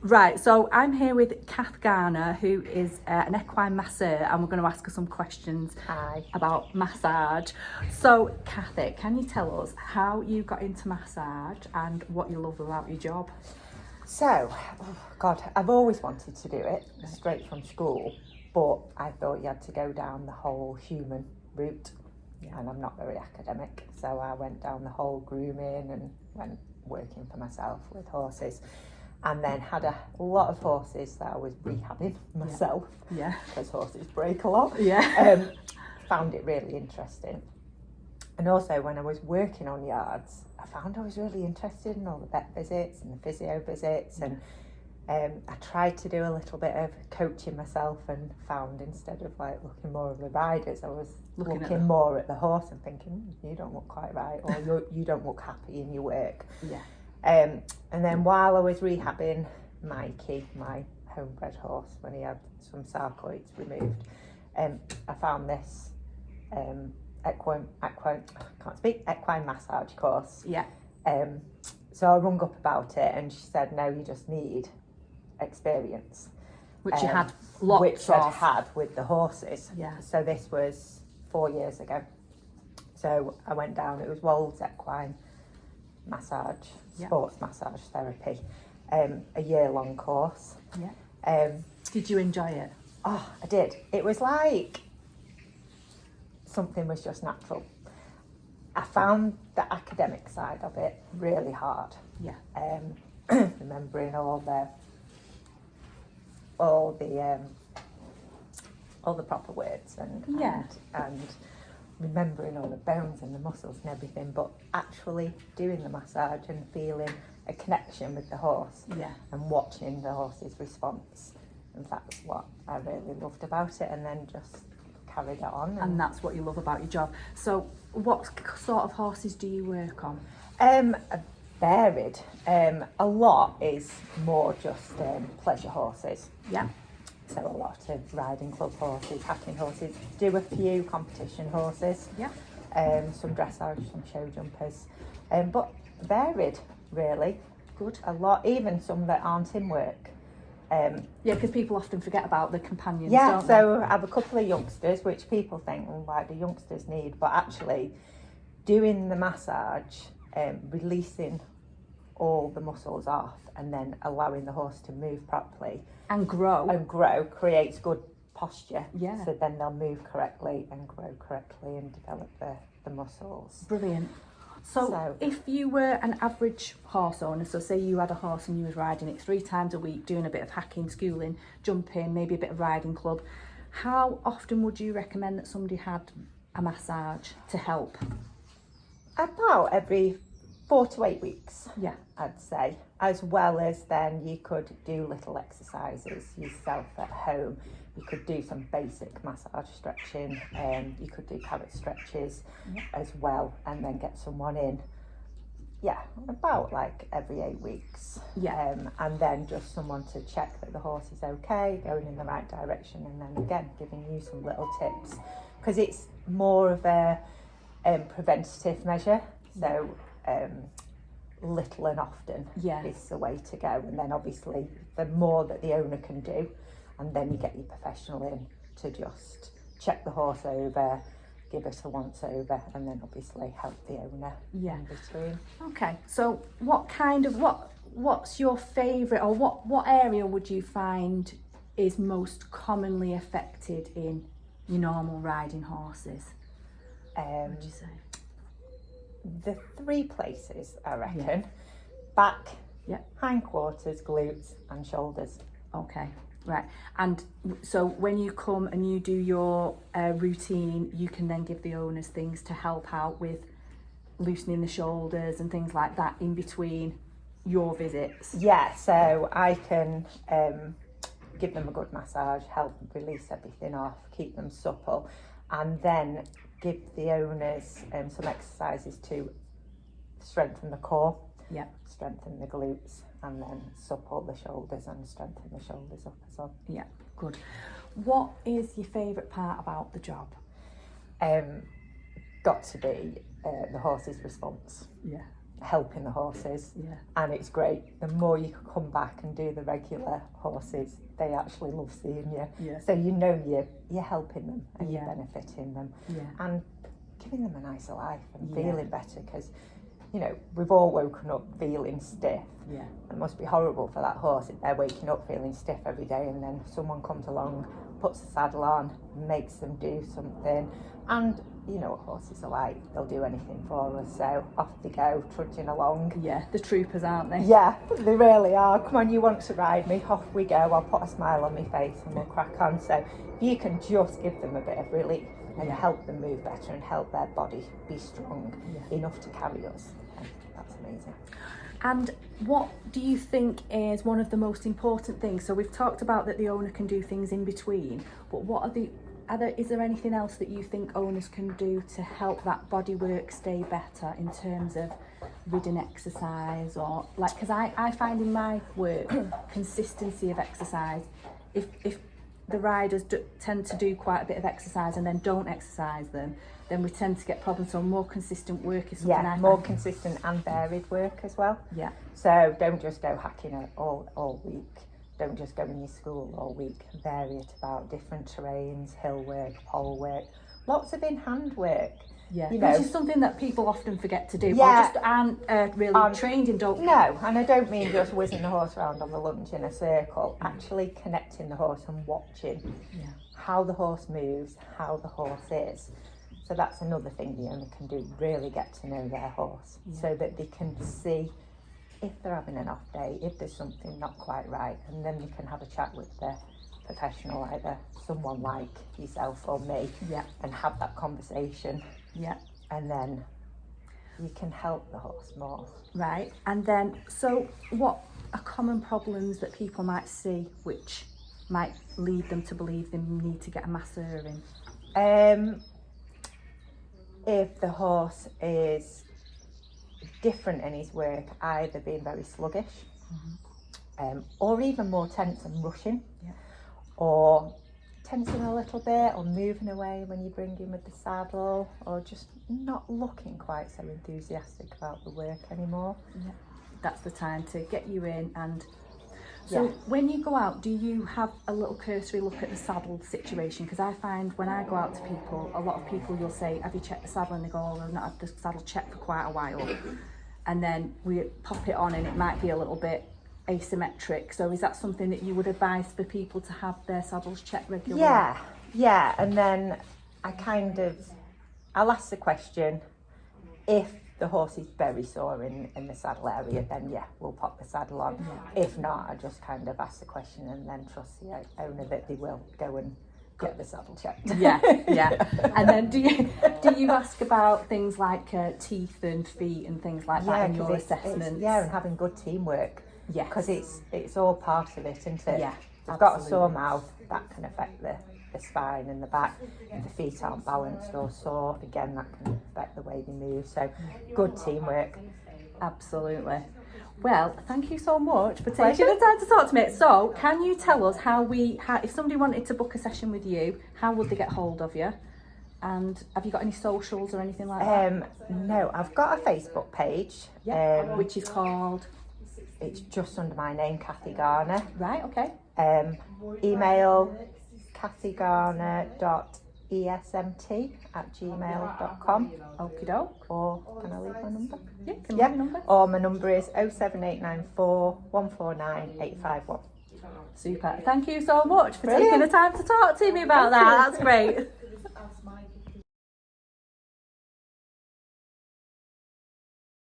Right, so I'm here with Cathy Garner, who is an equine masseur, and we're going to ask her some questions about massage. So, Cathy, can you tell us how you got into massage and what you love about your job? So, God, I've always wanted to do it straight from school, but I thought you had to go down the whole human route, and I'm not very academic, so I went down the whole grooming and went working for myself with horses. And then had a lot of horses that I was rehabbing myself, because horses break a lot. Found it really interesting. And also when I was working on yards, I found I was really interested in all the vet visits and the physio visits, and I tried to do a little bit of coaching myself and found instead of like looking more at the riders, I was looking more at the horse and thinking, you don't look quite right, or you don't look happy in your work. And then while I was rehabbing Mikey, my homebred horse, when he had some sarcoids removed, I found this equine massage course. So I rung up about it and she said, no, you just need experience. Which you had lots which I'd had with the horses. So this was 4 years ago. So I went down, it was Wolds Equine massage, sports massage therapy, a year-long course. Did you enjoy it? Oh, I did. It was like something was just natural. I found the academic side of it really hard. Remembering all the proper words and remembering all the bones and the muscles and everything, but actually doing the massage and feeling a connection with the horse and watching the horse's response. And that's what I really loved about it, and then just carried it on. And that's what you love about your job. So what sort of horses do you work on? Varied. A lot is more just pleasure horses. So a lot of riding club horses, hacking horses, do a few competition horses, some dressage, some show jumpers, but varied really. Good. A lot, even some that aren't in work. Because people often forget about the companions, don't they? So I have a couple of youngsters, which people think, why do youngsters need? But actually, doing the massage, releasing all the muscles off and then allowing the horse to move properly and grow creates good posture. So then they'll move correctly and grow correctly and develop the muscles. Brilliant. So if you were an average horse owner, so say you had a horse and you was riding it 3 times a week, doing a bit of hacking, schooling, jumping, maybe a bit of riding club, how often would you recommend that somebody had a massage to help? About every 4 to 8 weeks, I'd say. As well as then you could do little exercises yourself at home. You could do some basic massage stretching, you could do carrot stretches as well, and then get someone in. About like every 8 weeks. And then just someone to check that the horse is okay, going in the right direction, and then again giving you some little tips, because it's more of a preventative measure. So little and often is the way to go, and then obviously the more that the owner can do, and then you get your professional in to just check the horse over, give it a once over, and then obviously help the owner in between. Okay, so what's your favourite, or what area would you find is most commonly affected in your normal riding horses? What would you say? The 3 places, I reckon. Back, hindquarters, glutes and shoulders. Okay, right. And so when you come and you do your routine, you can then give the owners things to help out with loosening the shoulders and things like that in between your visits? So I can give them a good massage, help release everything off, keep them supple, and then give the owners some exercises to strengthen the core, strengthen the glutes, and then supple the shoulders and strengthen the shoulders up as well. Good. What is your favourite part about the job? Got to be the horse's response. helping the horses, and it's great. The more you can come back and do the regular horses, they actually love seeing you. So you know you're helping them and you're benefiting them, and giving them a nicer life and feeling better, because you know, we've all woken up feeling stiff. It must be horrible for that horse if they're waking up feeling stiff every day, and then someone comes along, puts the saddle on, makes them do something. And you know what horses are like, they'll do anything for us, so off they go, trudging along. The troopers, aren't they? Yeah, they really are. Come on, you want to ride me? Off we go. I'll put a smile on my face and we'll crack on. So if you can just give them a bit of relief and help them move better and help their body be strong enough to carry us, that's amazing. And what do you think is one of the most important things? So we've talked about that the owner can do things in between, but what are is there anything else that you think owners can do to help that body work stay better in terms of ridden exercise, or like, because I find in my work consistency of exercise, if the riders tend to do quite a bit of exercise and then don't exercise them, then we tend to get problems. So more consistent work is something I find. More consistent and varied work as well. So don't just go hacking it all week. Don't just go in your school all week. Vary it about different terrains, hill work, pole work, lots of in-hand work. You know, which is something that people often forget to do, or just aren't really trained in. No, and I don't mean just whizzing the horse around on the lunge in a circle. Actually connecting the horse and watching how the horse moves, how the horse is. So that's another thing the owner can do, really get to know their horse, so that they can see if they're having an off day, if there's something not quite right, and then they can have a chat with the professional, either someone like yourself or me, and have that conversation. And then you can help the horse more. Right. And then, so what are common problems that people might see which might lead them to believe they need to get a masseur in? If the horse is different in his work, either being very sluggish, or even more tense and rushing, or tensing a little bit, or moving away when you bring him with the saddle, or just not looking quite so enthusiastic about the work anymore. That's the time to get you in. And so when you go out, do you have a little cursory look at the saddle situation? Because I find when I go out to people, a lot of people, you'll say, have you checked the saddle? And they go, oh, I've not had the saddle checked for quite a while. And then we pop it on and it might be a little bit asymmetric. So is that something that you would advise for people to have their saddles checked regularly? Yeah. And then I'll ask the question, if the horse is very sore in the saddle area, then we'll pop the saddle on. If not, I just kind of ask the question and then trust the owner that they will go and get the saddle checked. And then do you ask about things like teeth and feet and things like that in your assessments? And having good teamwork. Because it's all part of it, isn't it? Yeah, if they've got a sore mouth, that can affect the spine and the back. If the feet aren't balanced or sore, again, that can affect the way they move. So good teamwork. Absolutely. Well, thank you so much for taking the time to talk to me. So can you tell us if somebody wanted to book a session with you, how would they get hold of you? And have you got any socials or anything like that? No, I've got a Facebook page. Which is called? It's just under my name, Cathy Garner. Right, okay. Email cathygarner.esmt@gmail.com. Okie doke. Or can I leave my number? Yeah, can you leave your number? Or my number is 07894 149 851. Super. Thank you so much for taking the time to talk to me about that. That's great.